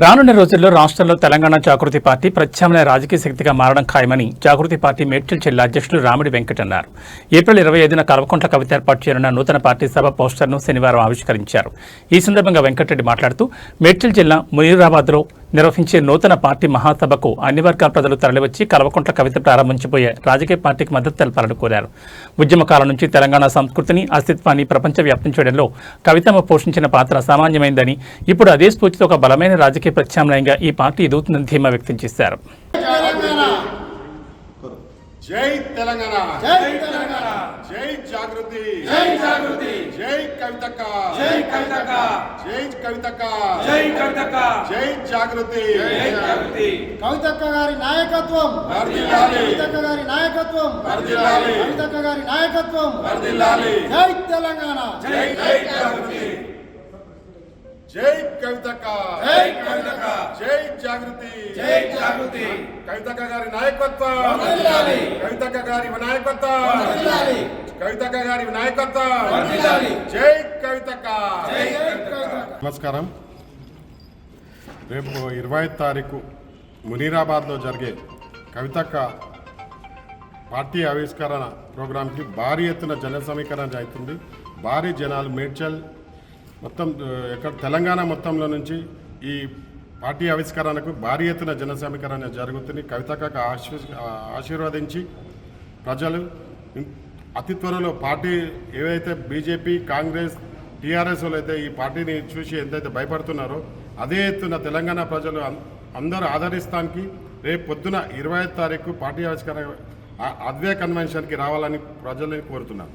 రానున్న రోజుల్లో రాష్ట్రంలో తెలంగాణ జాగృతి పార్టీ ప్రత్యామ్నాయ రాజకీయ శక్తిగా మారడం ఖాయమని జాగృతి పార్టీ మేడ్చల్ జిల్లా అధ్యక్షులు రామిడి వెంకట్ అన్నారు. ఏప్రిల్ 25న కల్వకుంట్ల కవిత ఏర్పాటు చేయనున్న నూతన పార్టీ సభ పోస్టర్ను శనివారం ఆవిష్కరించారు. ఈ సందర్భంగా వెంకటరెడ్డి మాట్లాడుతూ మేడ్చల్ జిల్లా మునీరాబాద్లో నిర్వహించే నూతన పార్టీ మహాసభకు అన్ని వర్గాల ప్రజలు తరలివచ్చి కల్వకుంట్ల కవిత ప్రారంభించబోయే రాజకీయ పార్టీకి మద్దతు తెలపాలని కోరారు. ఉద్యమకాలం నుంచి తెలంగాణ సంస్కృతిని అస్తిత్వాన్ని ప్రపంచవ్యాప్తం చేయడంలో కవితమ్మ పోషించిన పాత్ర సామాన్యమైందని, ఇప్పుడు అదే స్ఫూర్తితో ఒక బలమైన రాజకీయ ప్రత్యామ్నాయంగా ఈ పార్టీ ఎదుగుతుందని ధీమా వ్యక్తం చేశారు. జై తెలంగాణ, జై తెలంగాణ, జై జాగృతి, జై జాగృతి, జై కవితక్క, జై కవితక్క, జై కవితక్క, జై కవితక్క, జై జాగృతి, జై జాగృతి. కవితక్క గారి నాయకత్వం వర్ధిల్లాలి, కవితక్క గారి నాయకత్వం వర్ధిల్లాలి, కవితక్క గారి నాయకత్వం వర్ధిల్లాలి. జై తెలంగాణ, జై జై జాగృతి, జై కవితక్క, జై కవితక్క, జై జాగృతి, జై జాగృతి. కవితక్క గారి నాయకత్వం వర్ధిల్లాలి, కవితక్క గారి నాయకత్వం వర్ధిల్లాలి, కవితక్క గారి నాయకత్వం వర్ధిల్లాలి. జై కవితక్క, జై కవితక్క. నమస్కారం. రేపు 20వ తారీఖు మునీరాబాద్లో జరిగే కవితక్క పార్టీ ఆవిష్కరణ ప్రోగ్రాంకి భారీ ఎత్తున జన సమీకరణ అవుతుంది. భారీ జనాలు మేడ్చల్ మొత్తం ఎక్కడ తెలంగాణ మొత్తంలో నుంచి ఈ పార్టీ ఆవిష్కరణకు భారీ ఎత్తున జన సమీకరణ జరుగుతుంది. కవితక్కకు ఆశీర్వదించి ప్రజలు అతి త్వరలో పార్టీ ఏవైతే బీజేపీ, కాంగ్రెస్, టీఆర్ఎస్ అయితే ఈ పార్టీని చూసి ఎంతైతే భయపడుతున్నారో అదే ఎత్తున తెలంగాణ ప్రజలు అందరూ ఆదరిస్తానికి రేపు పొద్దున 20వ తారీఖు పార్టీ ఆవిష్కరణ అద్వే కన్వెన్షన్కి రావాలని ప్రజల్ని కోరుతున్నాను.